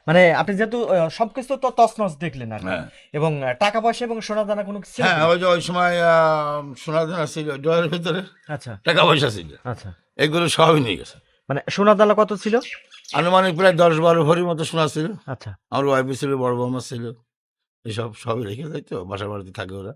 মানে আপনি যেহেতু সবকিছু তো তছনছ দেখলেন আর কি, হ্যাঁ এবং টাকা পয়সা এবং সোনা দানা কোনো কিছু ছিল হ্যাঁ, কিনা? ওই যে ওই সময় সোনা দানা ছিল ড্রয়ের ভিতরে, আচ্ছা। টাকা পয়সা ছিল, আচ্ছা। এগুলো সবই নিয়ে গেছে। মানে সোনা দানা কত ছিল? আনুমানিক প্রায় 10-12 ভরির মতো সোনা ছিল। আচ্ছা। আমার ওয়াইফ ছিল, বড় বৌমা ছিল, এসব সবই রেখে যাই তো, বাসা বাড়িতে থাকে ওরা।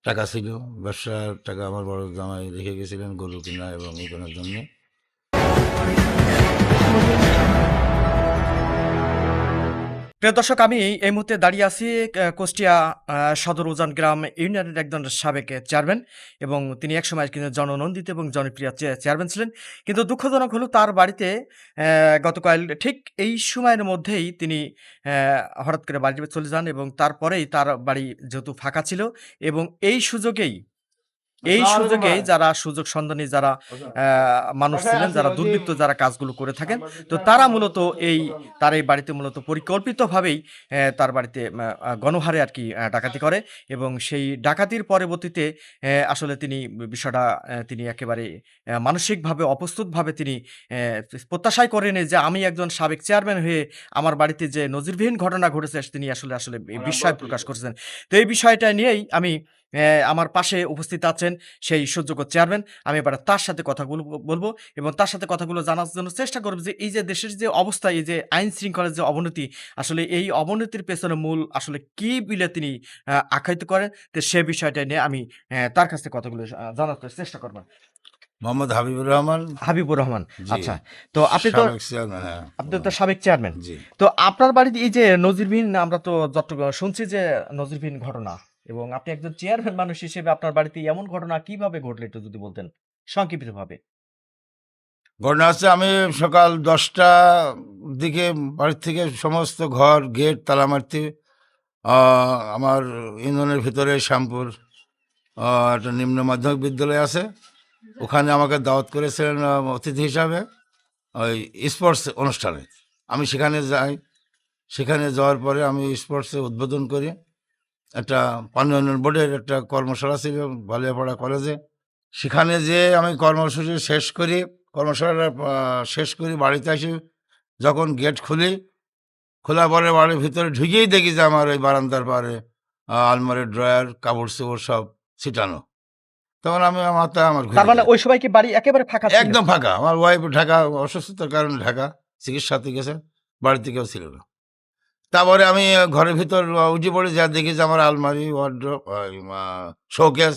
টাকা ছিল, ব্যবসার টাকা আমার বড় জামাই রেখে গেছিলেন গরু কিনা এবং ই করার জন্য। প্রিয় দর্শক, আমি এই মুহূর্তে দাঁড়িয়ে আছি কুষ্টিয়া সদর উজান গ্রাম ইউনিয়নের একজন সাবেক চেয়ারম্যান, এবং তিনি একসময় কিন্তু জননন্দিত এবং জনপ্রিয় চেয়ারম্যান ছিলেন। কিন্তু দুঃখজনক হলো তার বাড়িতে গতকাল ঠিক এই সময়ের মধ্যেই তিনি হঠাৎ করে বাড়ি চলে যান, এবং তারপরেই তার বাড়ি যেহেতু ফাঁকা ছিল, এবং এই সুযোগেই যারা সুযোগ সন্ধানী যারা মানুষ ছিলেন, যারা দুর্বৃত্ত যারা কাজগুলো করে থাকেন, তো তারা মূলত তার এই বাড়িতে মূলত পরিকল্পিতভাবেই তার বাড়িতে গণহারে আর কি ডাকাতি করে, এবং সেই ডাকাতির পরবর্তীতে আসলে তিনি বিষয়টা তিনি একেবারে মানসিকভাবে অপ্রস্তুতভাবে তিনি প্রত্যাশাই করেনি যে আমি একজন সাবেক চেয়ারম্যান হয়ে আমার বাড়িতে যে নজিরবিহীন ঘটনা ঘটেছে তিনি আসলে আসলে বিস্ময় প্রকাশ করেছেন। তো এই বিষয়টা নিয়েই আমি আমার পাশে উপস্থিত আছেন সেই সুযোগ্য চেয়ারম্যান। আমি এবার তার সাথে কথাগুলো বলবো, এবং তার সাথে কথাগুলো জানার জন্য চেষ্টা করব যে এই যে দেশের যে অবস্থা, এই যে আইন শৃঙ্খলার যে অবনতি, আসলে এই অবনতির পেছনে মূল আসলে কি বিলে তিনি আখ্যায়িত করেন, তো সে বিষয়টা নিয়ে আমি তার কাছ থেকে কথাগুলো জানার চেষ্টা করব। মোহাম্মদ হাবিবুর রহমান। হাবিবুর রহমান। জি। আচ্ছা। তো সাবেক চেয়ারম্যান, হ্যাঁ আপনি তো বলুন। সাবেক চেয়ারম্যান। জি। তো আপনার বাড়িতে এই যে নজিরবিহীন, আমরা তো যতটুকু শুনছি যে নজিরবিহীন ঘটনা, এবং আপনি একজন চেয়ারম্যান মানুষ হিসেবে আপনার বাড়িতে এমন ঘটনা কিভাবে ঘটলো একটু যদি বলতেন সংক্ষিপ্তভাবে। ঘটনা হচ্ছে, আমি সকাল 10টা দিকে বাড়ির থেকে সমস্ত ঘর গেট তালা মারতে, আমার ইউনিয়নের ভিতরে শ্যামপুর একটা নিম্ন মাধ্যমিক বিদ্যালয় আছে, ওখানে আমাকে দাওয়াত করেছিলেন অতিথি হিসাবে ওই স্পোর্টস অনুষ্ঠানে। আমি সেখানে যাই। সেখানে যাওয়ার পরে আমি স্পোর্টসে উদ্বোধন করি। একটা পানি উন্নয়ন বোর্ডের একটা কর্মশালা ছিল বালিয়াপাড়া কলেজে। সেখানে যে আমি কর্মসূচি শেষ করি, কর্মশালাটা শেষ করি, বাড়িতে আসি। যখন গেট খুলি, খোলা পরে বাড়ির ভিতরে ঢুকেই দেখি যে আমার ওই বারান্দার পারে আলমারি ড্রয়ার কাপড় চোপড় সব ছিটানো। তখন আমি মাথায় আমার তার ঘুরে মানে যায়। ওই সময় কি বাড়ি একেবারে ফাঁকা ছিল? একদম ফাঁকা। আমার ওয়াইফ ঢাকা, অসুস্থতার কারণে ঢাকা চিকিৎসাতে গেছে, বাড়িতে কেউ ছিল না। তারপরে আমি ঘরের ভিতর উঠে পড়ে যা দেখি যে আমার আলমারি, ওয়ার্ড্রোব, শোকেস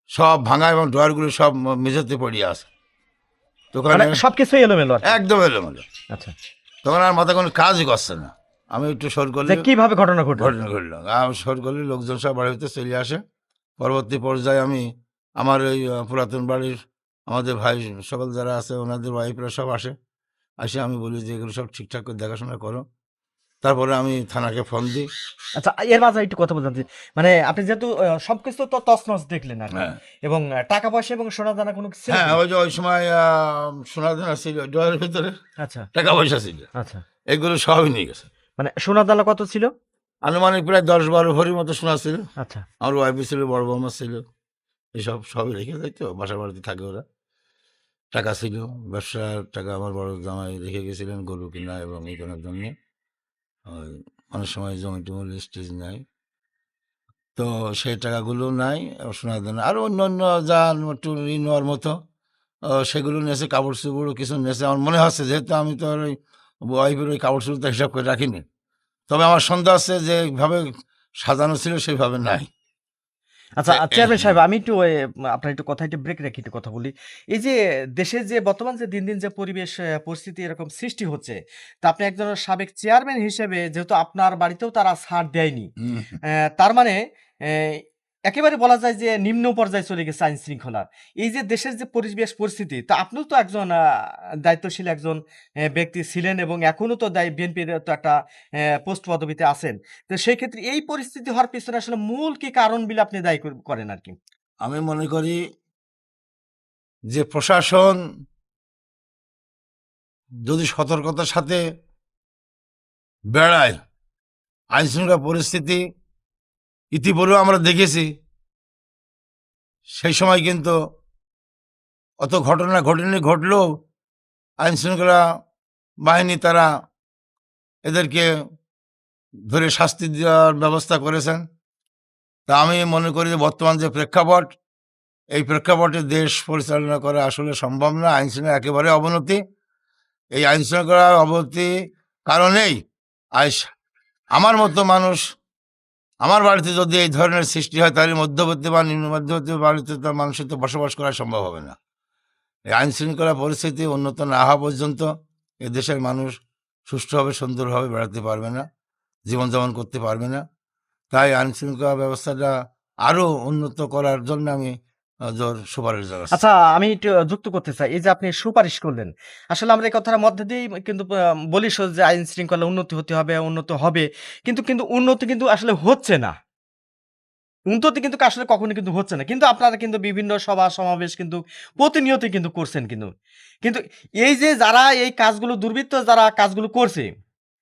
সব ভাঙা এবং ড্রয়ারগুলো সব মেঝেতে পড়িয়ে আছে। তো মানে ওখানে সবকিছুই এলোমেলো আর কি। একদম এলোমেলো। আচ্ছা। তখন আর মাথায় কোনো কাজই করছে না। আমি একটু সর যে করলে কিভাবে ঘটনা ঘটলো? ঘটনা ঘটল। আমি সর করলে লোকজন সব বাড়ির ভিতরে চলে আসে। পরবর্তী পর্যায়ে আমি আমার ওই পুরাতন বাড়ির আমাদের ভাই সকল যারা আছে ওনাদের ওয়াইফরা সব আসে। আসে আমি বলি যে এগুলো সব ঠিকঠাক করে দেখাশোনা করো। তারপরে আমি থানাকে ফোন দিই। আচ্ছা, এর মাঝে একটু কথা বলতে চাচ্ছি। মানে আপনি যেহেতু সবকিছু তো তছনছ দেখলেন আর কি, হ্যাঁ এবং টাকা পয়সা এবং সোনা দানা কোনো কিছু ছিল হ্যাঁ, কিনা? ওই যে ওই সময় সোনা দানা ছিল ড্রয়ের ভিতরে, আচ্ছা। টাকা পয়সা ছিল, আচ্ছা। এগুলো সবই নিয়ে গেছে। মানে সোনা দানা কত ছিল? আনুমানিক প্রায় 10-12 ভরির মতো সোনা ছিল। আচ্ছা। আমার ওয়াইফ ছিল, বড় বৌমা ছিল, এসব সবই রেখে যাই তো, বাসা বাড়িতে থাকে ওরা। টাকা ছিল, ব্যবসার টাকা আমার বড় জামাই রেখে গেছিলেন গরু কিনা এবং ই করার জন্য। ওই অনেক সময় জমি টমি লিস্টেজ নেয়, তো সেই টাকাগুলো নাই। সোনা দানা আরও অন্য অন্য যা একটু ঋণ নেওয়ার মতো সেগুলো নিয়েছে, কাপড় চোপড়ও কিছু নিয়েছে। আমার মনে হচ্ছে, যেহেতু আমি তো আর ওই ওয়াইফের ওই কাপড় চোপড় তো হিসাব করে রাখিনি, তবে আমার সন্দেহ আছে যে এইভাবে সাজানো ছিল সেইভাবে নাই। আচ্ছা, চেয়ারম্যান হ্যাঁ সাহেব, আমি একটু আপনার একটু কথা, একটু ব্রেক রেখে একটু কথা বলি। এই যে দেশের যে বর্তমান যে দিন দিন যে পরিবেশ পরিস্থিতি এরকম সৃষ্টি হচ্ছে, তা আপনি একজন সাবেক চেয়ারম্যান হিসেবে যেহেতু আপনার বাড়িতেও তারা ছাড় দেয়নি, হুম, তার মানে একেবারে বলা যায় যে নিম্ন পর্যায়ে চলে গেছে আইন শৃঙ্খলার। এই যে দেশের যে পরিবেশ পরিস্থিতি, তা আপনিও তো একজন দায়িত্বশীল একজন ব্যক্তি ছিলেন, এবং এখনো তো বিএনপির তো একটা পোস্ট পদবিতে আছেন। তো সেই ক্ষেত্রে এই পরিস্থিতি হওয়ার পেছনে আসলে মূল কি কারণ বলে আপনি দায়ী করেন আর কি? আমি মনে করি যে প্রশাসন যদি সতর্কতার সাথে বেড়ায়, আইন শৃঙ্খলা পরিস্থিতি ইতিপূর্বে আমরা দেখেছি, সেই সময় কিন্তু অত ঘটনা ঘটেনি, ঘটলেও আইন শৃঙ্খলা বাহিনী তারা এদেরকে ধরে শাস্তি দেওয়ার ব্যবস্থা করেছেন। তা আমি মনে করি যে বর্তমান যে প্রেক্ষাপট, এই প্রেক্ষাপটে দেশ পরিচালনা করা আসলে সম্ভব না। আইন শৃঙ্খলা একেবারে অবনতি। এই আইন শৃঙ্খলার অবনতি কারণেই আজ আমার মতো মানুষ, আমার বাড়িতে যদি এই ধরনের সৃষ্টি হয়, তাহলে মধ্যবর্তী বা নিম্ন মধ্যবর্তী বাড়িতে তো মানুষের তো বসবাস করা সম্ভব হবে না। এই আইন শৃঙ্খলা পরিস্থিতি উন্নত না হওয়া পর্যন্ত এ দেশের মানুষ সুষ্ঠুভাবে সুন্দরভাবে বেড়াতে পারবে না, জীবনযাপন করতে পারবে না। তাই আইন শৃঙ্খলা ব্যবস্থাটা আরো উন্নত করার জন্য আমি জোর সুপারিশ জানাচ্ছি। আচ্ছা, আমি একটু যুক্ত করতে চাই। এই যে আপনি সুপারিশ করলেন, আসলে আমরা এই কথাটার মধ্যে দিয়েই কিন্তু বলি যে আইন শৃঙ্খলা উন্নতি হতে হবে, উন্নত হবে। কিন্তু উন্নতি কিন্তু আসলে হচ্ছে না। উন্নতি কিন্তু আসলে কখনো কিন্তু হচ্ছে না। কিন্তু আপনারা কিন্তু বিভিন্ন সভা সমাবেশ কিন্তু প্রতিনিয়তই কিন্তু করছেন কিন্তু। কিন্তু এই যে যারা এই কাজগুলো দুর্বৃত্ত যারা কাজগুলো করছে,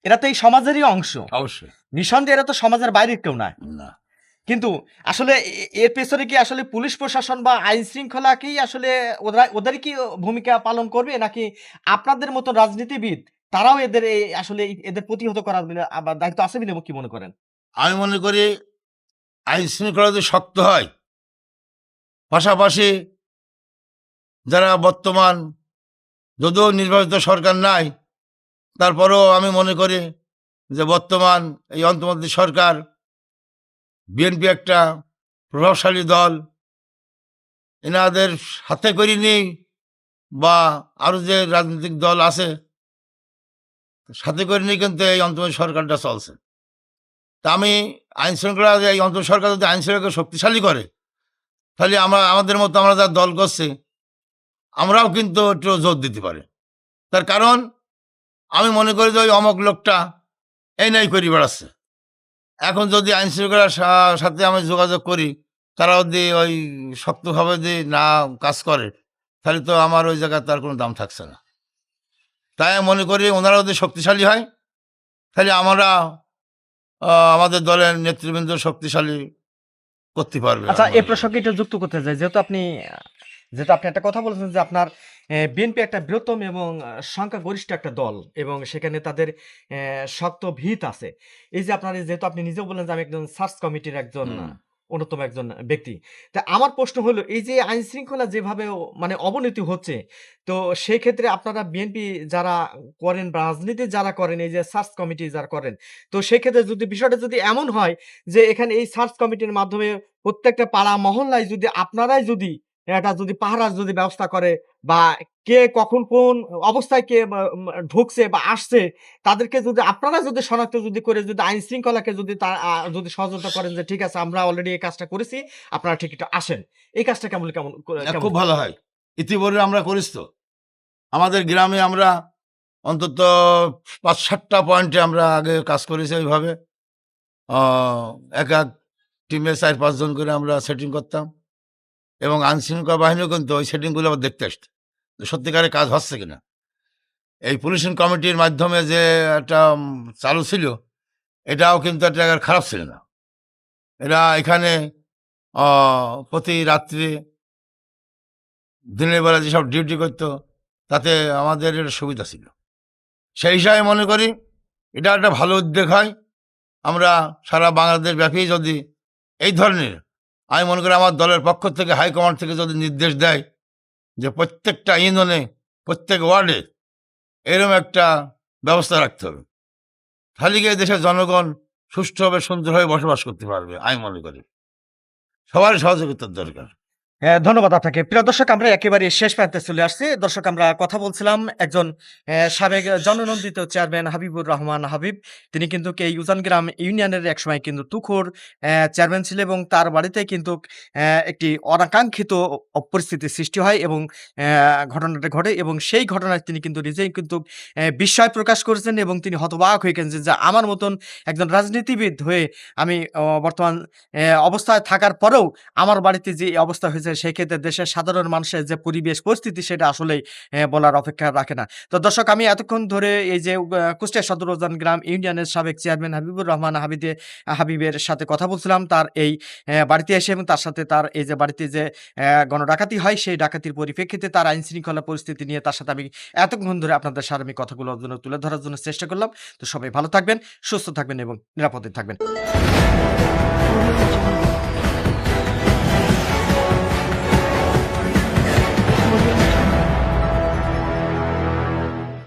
এরা তো এই সমাজেরই অংশ। অবশ্যই নিঃসন্দেহে এরা তো সমাজের বাইরের কেউ না। না। কিন্তু আসলে এর পেছনে কি আসলে পুলিশ প্রশাসন বা আইন শৃঙ্খলা কি আসলে ওদেরই কি ভূমিকা পালন করবে? নাকি আপনাদের মতো রাজনীতিবিদ তারাও এদের আসলে এদের প্রতিহত করার আবার দায়িত্ব আছে বলে কি মনে করেন? আমি মনে করি আইন শৃঙ্খলা যদি শক্ত হয়, পাশাপাশি যারা বর্তমান যদিও নির্বাচিত সরকার নাই, তারপরেও আমি মনে করি যে বর্তমান এই অন্তর্বর্তী সরকার, বিএনপি একটা প্রভাবশালী দল, এনাদের হাতে করিনি বা আরো যে রাজনৈতিক দল আছে সাথে করে নিয়ে কিন্তু এই অন্তর্বর্তী সরকারটা চলছে। তা আমি আইন শৃঙ্খলা, এই অন্তর সরকার যদি আইন শৃঙ্খলাকে শক্তিশালী করে, তাহলে আমাদের মতো আমরা যারা দল করছি আমরাও কিন্তু একটু জোর দিতে পারি। তার কারণ আমি মনে করি যে ওই অমক লোকটা এই নাই করে বেড়াচ্ছে। এখন যদি আইন শৃঙ্খলার সাথে আমি যোগাযোগ করি, তারা যদি ওই শক্তভাবে যদি না কাজ করে, তাহলে তো আমার ওই জায়গায় তার কোনো দাম থাকছে না। তাই আমি মনে করি ওনারা যদি শক্তিশালী হয়, তাহলে আমরা আমাদের দলের নেতৃবৃন্দ শক্তিশালী করতে পারবে। আচ্ছা, আমি এই মনে করি। প্রসঙ্গে একটু যুক্ত করতে চাই। যেহেতু আপনি একটা কথা বলেছেন যে আপনার বিএনপি একটা বৃহত্তম এবং সংখ্যাগরিষ্ঠ একটা দল এবং সেখানে তাদের শক্ত ভিত আছে। এই যে আপনার যেহেতু আপনি নিজেও বললেন যে আমি একজন সার্চ কমিটির একজন হুম। অন্যতম একজন ব্যক্তি। তা আমার প্রশ্ন হলো এই যে আইন শৃঙ্খলা যেভাবে মানে অবনতি হচ্ছে, তো সেই ক্ষেত্রে আপনারা বিএনপি যারা করেন বা রাজনীতি যারা করেন, এই যে সার্চ কমিটি যারা করেন, তো সেক্ষেত্রে যদি বিষয়টা যদি এমন হয় যে এখানে এই সার্চ কমিটির মাধ্যমে প্রত্যেকটা পাড়া মহল্লায় যদি আপনারাই যদি একটা যদি পাহারার যদি ব্যবস্থা করে বা কে কখন কোন অবস্থায় কে ঢুকছে বা আসছে তাদেরকে যদি আপনারা যদি শনাক্ত যদি করে যদি আইন শৃঙ্খলাকে যদি যদি সহযোগিতা করেন যে ঠিক আছে আমরা অলরেডি এই কাজটা করেছি, আপনারা ঠিক একটু আসেন। এই কাজটা কেমন কেমন না, কেমন খুব হয়? ভালো হয়। ইতিপূর্বে আমরা করিস তো আমাদের গ্রামে আমরা অন্তত ৫-৭টা পয়েন্টে আমরা আগে কাজ করেছি ওইভাবে। এক এক টিমে ৪-৫ জন করে আমরা সেটিং করতাম এবং আইনশৃঙ্খলা বাহিনীও কিন্তু ওই সেটিংগুলো আবার দেখতে আসতো যে সত্যিকারের কাজ হচ্ছে কিনা। এই পুলিশিং কমিটির মাধ্যমে যে একটা চালু ছিল, এটাও কিন্তু একটা খারাপ ছিল না। এরা এখানে প্রতি রাত্রে দিনের বেলা যেসব ডিউটি করতো, তাতে আমাদের একটা সুবিধা ছিল। সেই হিসাবে মনে করি এটা একটা ভালো উদ্যোগ হয়। আমরা সারা বাংলাদেশ ব্যাপী যদি এই ধরনের, আমি মনে করি আমার দলের পক্ষ থেকে হাইকমান্ড থেকে যদি নির্দেশ দেয় যে প্রত্যেকটা ইউনিয়নে, প্রত্যেক ওয়ার্ডে এরকম একটা ব্যবস্থা রাখতে হবে, তাহলে গিয়ে দেশের জনগণ সুষ্ঠুভাবে সুন্দরভাবে বসবাস করতে পারবে। আমি মনে করি সবার সহযোগিতার দরকার। হ্যাঁ, ধন্যবাদ আপনাকে। প্রিয় দর্শক, আমরা একেবারে শেষ প্রান্তে চলে আসছি। দর্শক, আমরা কথা বলছিলাম একজন সাবেক জননন্দিত চেয়ারম্যান হাবিবুর রহমান হাবিব। তিনি কিন্তু এই উজানগ্রাম ইউনিয়নের একসময় কিন্তু তুখোর চেয়ারম্যান ছিল এবং তার বাড়িতে কিন্তু একটি অনাকাঙ্ক্ষিত পরিস্থিতির সৃষ্টি হয় এবং ঘটনাটা ঘটে এবং সেই ঘটনায় তিনি কিন্তু নিজেই কিন্তু বিস্ময় প্রকাশ করেছেন এবং তিনি হতবাক হয়ে গেছেন যে আমার মতন একজন রাজনীতিবিদ হয়ে আমি বর্তমান অবস্থায় থাকার পরেও আমার বাড়িতে যে এই অবস্থা হয়েছে ঘটেছে, সেক্ষেত্রে দেশের সাধারণ মানুষের যে পরিবেশ পরিস্থিতি সেটা আসলেই বলার অপেক্ষা রাখে না। তো দর্শক, আমি এতক্ষণ ধরে এই যে কুষ্টিয়া সদর উজান গ্রাম ইউনিয়নের সাবেক চেয়ারম্যান হাবিবুর রহমান হাবিবের সাথে কথা বলছিলাম তার এই বাড়িতে এসে, এবং তার সাথে তার এই যে বাড়িতে যে গণডাকাতি হয় সেই ডাকাতির পরিপ্রেক্ষিতে তার আইন শৃঙ্খলা পরিস্থিতি নিয়ে তার সাথে আমি এতক্ষণ ধরে আপনাদের সামনে আমি কথাগুলো তুলে ধরার জন্য চেষ্টা করলাম। তো সবাই ভালো থাকবেন, সুস্থ থাকবেন এবং নিরাপদে থাকবেন।